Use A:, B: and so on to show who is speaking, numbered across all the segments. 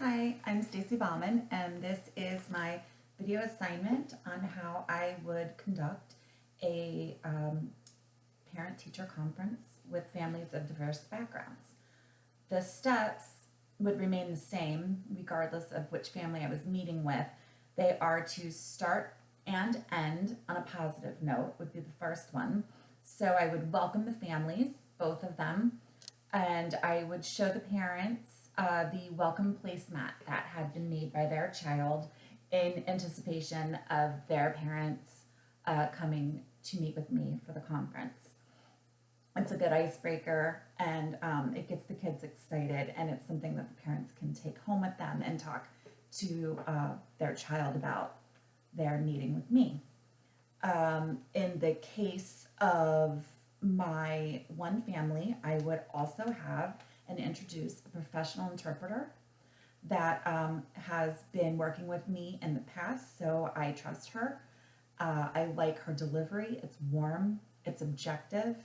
A: Hi, I'm Stacy Bauman, and this is my video assignment on how I would conduct a parent-teacher conference with families of diverse backgrounds. The steps would remain the same regardless of which family I was meeting with. They are to start and end on a positive note, would be the first one. So I would welcome the families, both of them, and I would show the parents the welcome placemat that had been made by their child in anticipation of their parents coming to meet with me for the conference. It's a good icebreaker, and it gets the kids excited, and it's something that the parents can take home with them and talk to their child about their meeting with me. In the case of my one family, I would also have and introduce a professional interpreter that has been working with me in the past, so I trust her. I like her delivery. It's warm, it's objective,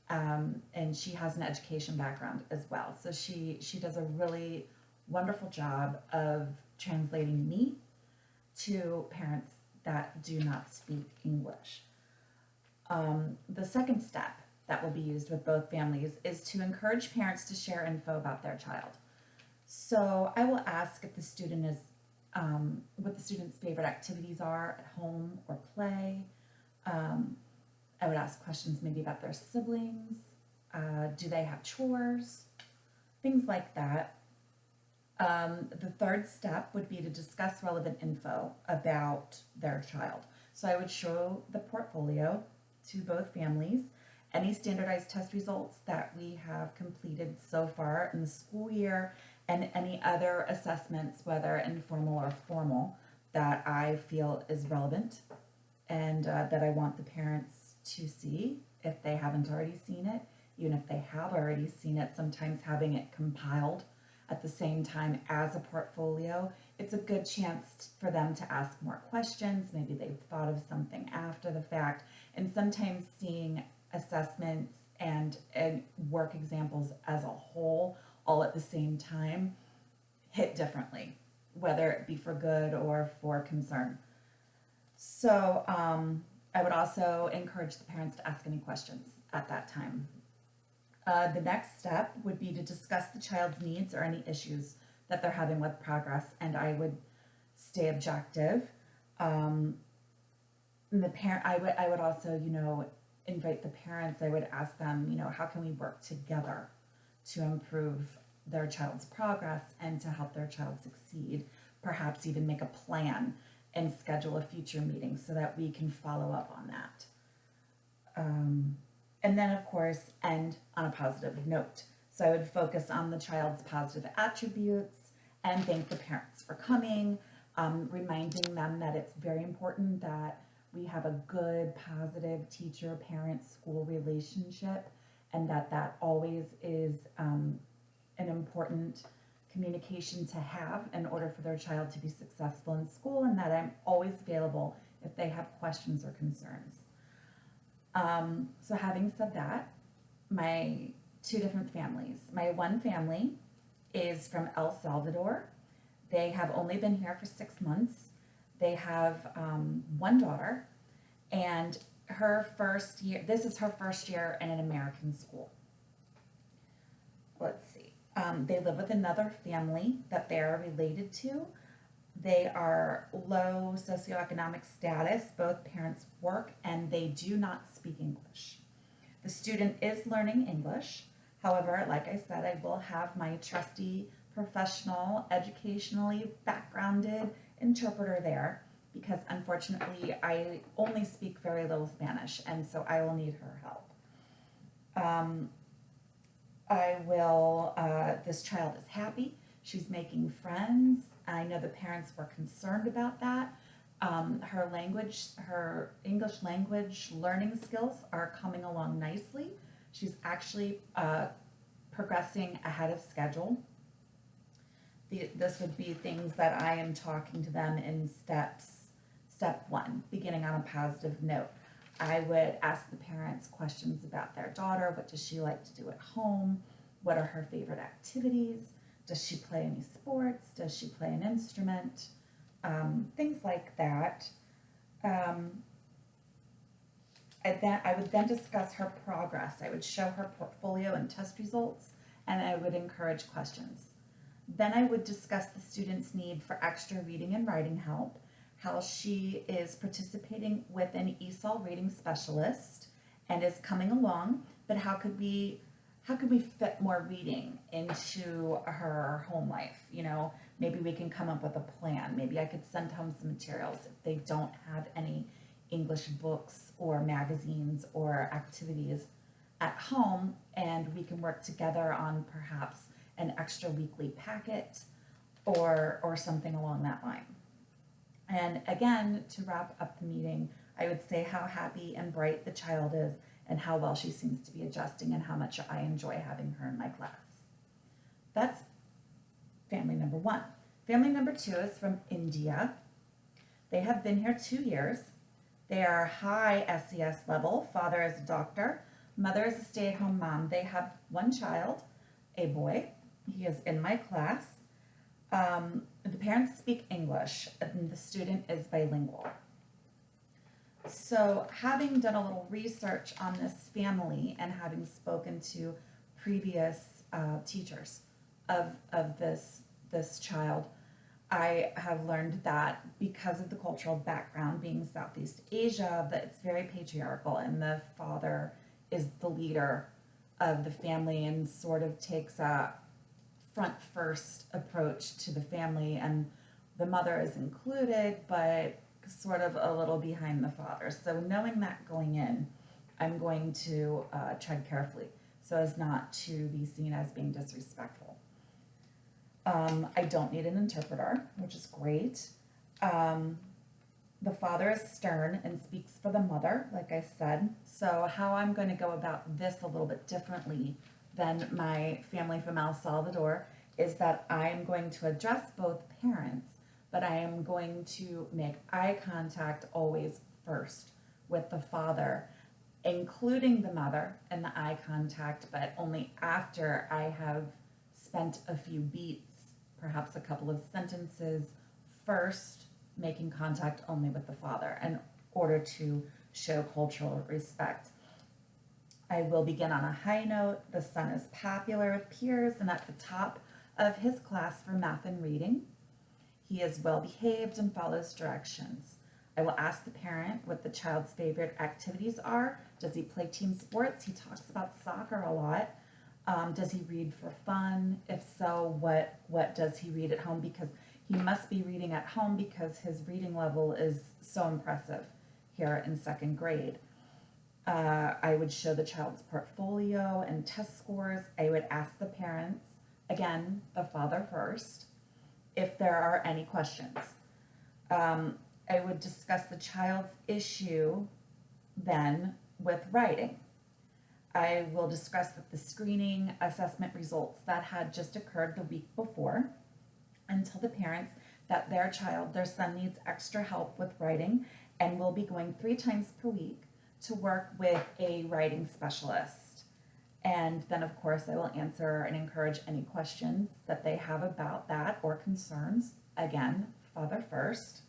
A: and she has an education background as well. So she does a really wonderful job of translating me to parents that do not speak English. The second step that will be used with both families is to encourage parents to share info about their child. So I will ask if the student is what the student's favorite activities are at home or play. I would ask questions maybe about their siblings. Do they have chores? Things like that. The third step would be to discuss relevant info about their child. So I would show the portfolio to both families, any standardized test results that we have completed so far in the school year, and any other assessments, whether informal or formal, that I feel is relevant and that I want the parents to see if they haven't already seen it. Even if they have already seen it, sometimes having it compiled at the same time as a portfolio, it's a good chance for them to ask more questions. Maybe they've thought of something after the fact, and sometimes seeing assessments and work examples as a whole all at the same time hit differently, whether it be for good or for concern. So I would also encourage the parents to ask any questions at that time. The next step would be to discuss the child's needs or any issues that they're having with progress, and I would stay objective. I would also, invite the parents. I would ask them, how can we work together to improve their child's progress and to help their child succeed? Perhaps even make a plan and schedule a future meeting so that we can follow up on that. And then, of course, end on a positive note. So I would focus on the child's positive attributes and thank the parents for coming, reminding them that it's very important that we have a good, positive teacher-parent-school relationship, and that always is an important communication to have in order for their child to be successful in school, and that I'm always available if they have questions or concerns. So having said that, my two different families. My one family is from El Salvador. They have only been here for 6 months. They have one daughter, and this is her first year in an American school. Let's see. They live with another family that they're related to. They are low socioeconomic status. Both parents work, and they do not speak English. The student is learning English. However, like I said, I will have my trusty, professional, educationally backgrounded interpreter there because unfortunately I only speak very little Spanish, and so I will need her help. This child is happy. She's making friends. I know the parents were concerned about that. Her English language learning skills are coming along nicely. She's actually progressing ahead of schedule. This would be things that I am talking to them in Step 1, beginning on a positive note. I would ask the parents questions about their daughter. What does she like to do at home? What are her favorite activities? Does she play any sports? Does she play an instrument? Things like that. Um, I would then discuss her progress. I would show her portfolio and test results, and I would encourage questions. Then I would discuss the student's need for extra reading and writing help, how she is participating with an ESOL reading specialist and is coming along, but how could we fit more reading into her home life? You know, maybe we can come up with a plan. Maybe I could send home some materials if they don't have any English books or magazines or activities at home, and we can work together on perhaps an extra weekly packet or something along that line. And again, to wrap up the meeting, I would say how happy and bright the child is and how well she seems to be adjusting and how much I enjoy having her in my class. That's family number one. Family number two is from India. They have been here 2 years. They are high SES level. Father is a doctor. Mother is a stay-at-home mom. They have one child, a boy. He is in my class. The parents speak English and the student is bilingual. So having done a little research on this family and having spoken to previous teachers of this child, I have learned that because of the cultural background being Southeast Asia, that it's very patriarchal and the father is the leader of the family and sort of takes a front first approach to the family, and the mother is included, but sort of a little behind the father. So knowing that going in, I'm going to tread carefully so as not to be seen as being disrespectful. I don't need an interpreter, which is great. The father is stern and speaks for the mother, like I said. So how I'm going to go about this a little bit differently than my family from El Salvador is that I am going to address both parents, but I am going to make eye contact always first with the father, including the mother in the eye contact, but only after I have spent a few beats, perhaps a couple of sentences, first making contact only with the father in order to show cultural respect. I will begin on a high note. The son is popular with peers and at the top of his class for math and reading. He is well behaved and follows directions. I will ask the parent what the child's favorite activities are. Does he play team sports? He talks about soccer a lot. Does he read for fun? If so, what does he read at home? Because he must be reading at home because his reading level is so impressive here in second grade. I would show the child's portfolio and test scores. I would ask the parents, again, the father first, if there are any questions. I would discuss the child's issue then with writing. I will discuss with the screening assessment results that had just occurred the week before and tell the parents that their child, their son, needs extra help with writing and will be going 3 times per week to work with a writing specialist. And then, of course, I will answer and encourage any questions that they have about that or concerns. Again, father first.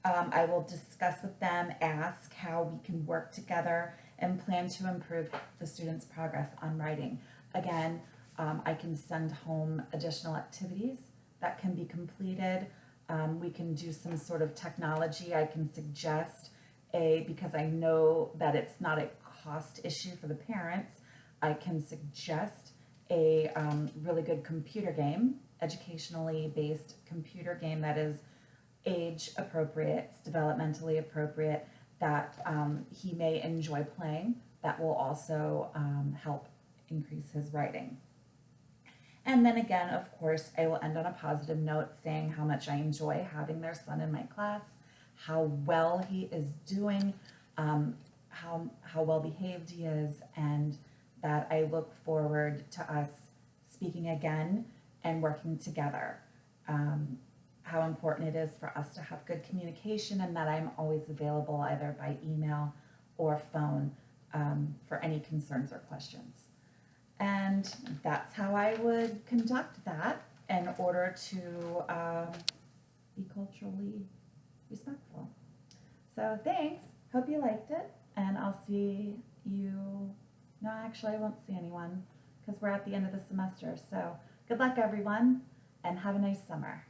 A: I will discuss with them, ask how we can work together and plan to improve the student's progress on writing. Again, I can send home additional activities that can be completed. We can do some sort of technology. I can suggest because I know that it's not a cost issue for the parents, I can suggest a really good computer game, educationally based computer game that is age appropriate, it's developmentally appropriate, that he may enjoy playing, that will also help increase his writing. And then again, of course, I will end on a positive note saying how much I enjoy having their son in my class, how well he is doing, how well behaved he is, and that I look forward to us speaking again and working together. How important it is for us to have good communication and that I'm always available either by email or phone for any concerns or questions. And that's how I would conduct that. in order to be culturally respectful. So thanks. Hope you liked it. And I'll see you. No, actually, I won't see anyone because we're at the end of the semester. So good luck, everyone, and have a nice summer.